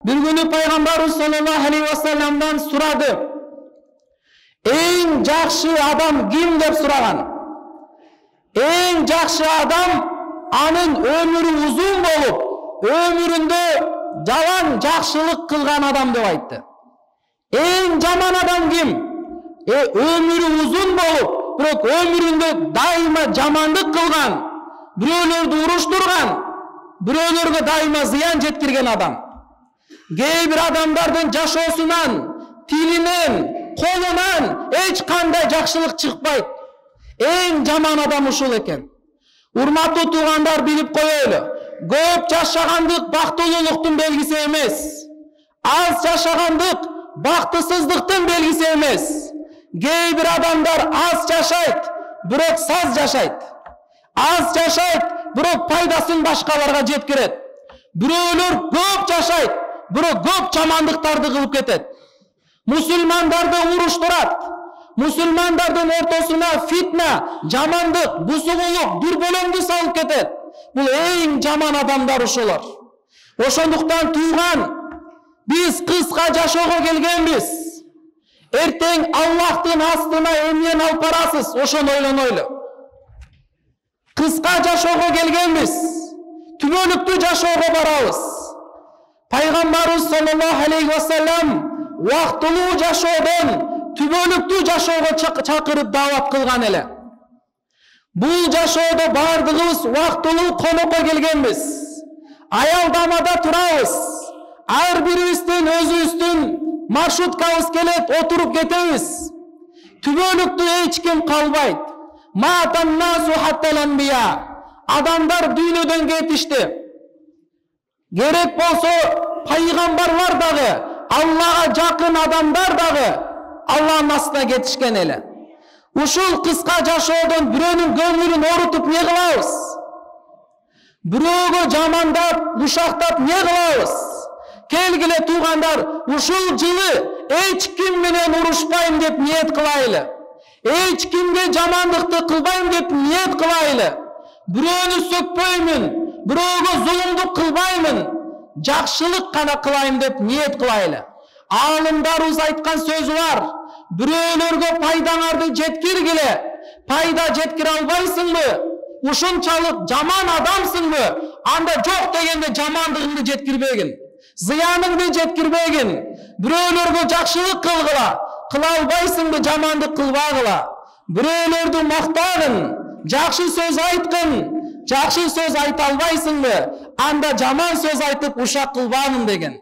Bir günü Peygamberimiz sallallahu aleyhi ve sellem'den soradı. En жақсы adam kim dep soragan. En жақсы adam anın ömürü uzun bolup, ömüründe jalan жақсылык kılgan adam dep aytты. En jaman adam kim? Ömürü uzun bolup, biroq ömüründe daima jamanlık kılgan, biröөлөрдү urushturgan, biröөлөргө daima ziyan jetkirgen adam. Кейбір адамдардын жашоосунан, тилинен, колунан эч кандай жакшылык чыкпайт. Эң жаман адам ушул экен. Урматтуу туугандар, билип коелу. Көп жашагандык бактылуулуктун белгиси эмес. Аз жашагандык бактысыздыктын белгиси эмес. Кейбир адамдар аз жашайт, бирок саз жашайт. Аз жашайт, бирок пайдасын башкаларга жеткирет. Бирөөлөр көп жашайт, бирок көп жамандыктарды кылып кетет. Мусулмандарды уруштурат. Мусулмандардын ортосуна фитна, жамандык, бузугулук, дүрбөлөңдү салып кетет. Бул эң жаман адамдар ошолор. Ошондуктан тууган, биз кыска жашоого келгенбиз. Эртең Аллахтын астына эмнени алып барасыз, ошону ойлонойлу. Кыска жашоого келгенбиз. Түбөлүктүү жашоого барабыз. Пайгамбарыбыз саллаллаху алейхи ва саллям вактылуу жашоодон түбөлүктүү жашоого чакырып даават кылган эле. Бул жашоодо бардыгыбыз вактылуу конокко келгенбиз. Аялдамада турабыз. Ар бирибиздин өзүбүздүн маршруткабыз келет, отуруп кетебиз. Түбөлүктүү эч ким калбайт. Матан насу хаттал анбия. Адамдар дүйнөдөн кетишти. Керек болсо пайгамбарлар дагы, Аллага жакын адамдар дагы Алланын астына кетишкен эле. Ушул кыска жашоодон бирөөнүн көңүлүн орутуп не кылабыз? Бирөөгө жамандап, ушактап не кылабыз? Келгиле туугандар, ушул жылы эч ким менен урушпайм деп ниет кылайлы. Эч кимге жамандыкты кылбайм деп ниет кылайлы. Бирөөнү сөкпөймүн, бирөөгө зулумдук кылбаймын, жакшылык гана кылайм деп ниет кылайлы. Алымдарыбыз айткан сөзү бар. Бирөөлөргө пайдаңарды жеткиргиле. Пайда жеткире албайсыңбы? Ушунчалык жаман адамсыңбы? Анда жок дегенде жамандыгыңды жеткирбегин. Зыяныңды жеткирбегин. Бирөөлөргө жакшылык кылгыла. Кыла албайсыңбы, жамандык кылбагыла. Бирөөлөрдү мактагын, жакшы сөз айткын. Жакшы сөз айта албайсыңбы? Анда жаман сөз айтып ушак кылбагын деген.